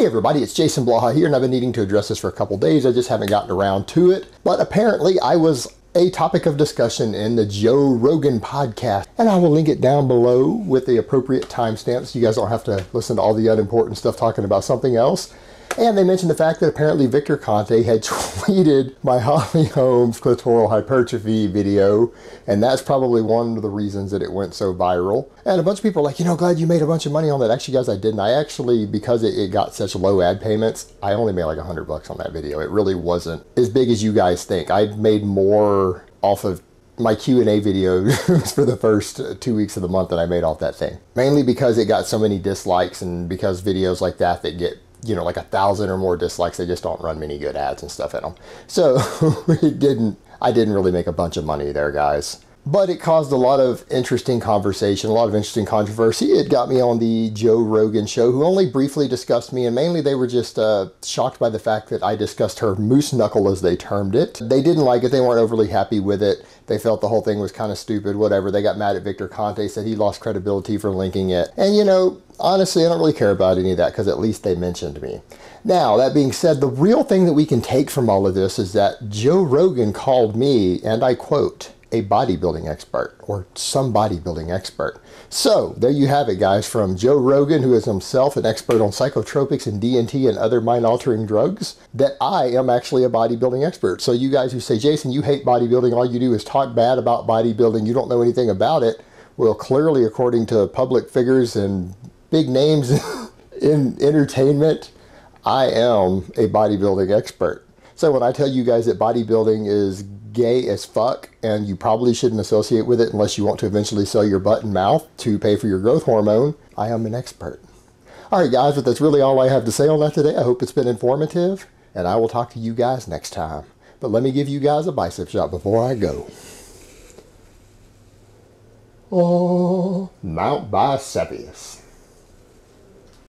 Hey everybody, it's Jason Blaha here, and I've been needing to address this for a couple days. I just haven't gotten around to it. But apparently I was a topic of discussion in the Joe Rogan podcast, and I will link it down below with the appropriate timestamps so you guys don't have to listen to all the unimportant stuff talking about something else. And they mentioned the fact that apparently Victor Conte had tweeted my Holly Holmes clitoral hypertrophy video, and that's probably one of the reasons that it went so viral. And a bunch of people are like, glad you made a bunch of money on that. Actually, guys, I didn't. I actually, because it got such low ad payments, I only made like $100 on that video. It really wasn't as big as you guys think. I made more off of my Q&A videos for the first 2 weeks of the month than I made off that thing. Mainly because it got so many dislikes, and because videos like that get like 1,000 or more dislikes, they just don't run many good ads and stuff in them. So I didn't really make a bunch of money there, guys. But it caused a lot of interesting conversation, a lot of interesting controversy. It got me on the Joe Rogan show, who only briefly discussed me, and mainly they were just shocked by the fact that I discussed her moose knuckle, as they termed it. They didn't like it. They weren't overly happy with it. They felt the whole thing was kind of stupid, whatever. They got mad at Victor Conte, said he lost credibility for linking it. And honestly, I don't really care about any of that, because at least they mentioned me. Now, that being said, the real thing that we can take from all of this is that Joe Rogan called me, and I quote, a bodybuilding expert, or some bodybuilding expert. So there you have it, guys, from Joe Rogan, who is himself an expert on psychotropics and DMT and other mind-altering drugs, that I am actually a bodybuilding expert. So you guys who say, Jason, you hate bodybuilding, all you do is talk bad about bodybuilding, you don't know anything about it. Well, clearly, according to public figures and big names in entertainment, I am a bodybuilding expert. So when I tell you guys that bodybuilding is gay as fuck, and you probably shouldn't associate with it unless you want to eventually sell your butt and mouth to pay for your growth hormone, I am an expert. Alright guys, but that's really all I have to say on that today. I hope it's been informative, and I will talk to you guys next time. But let me give you guys a bicep shot before I go. Oh, Mount Bicepius.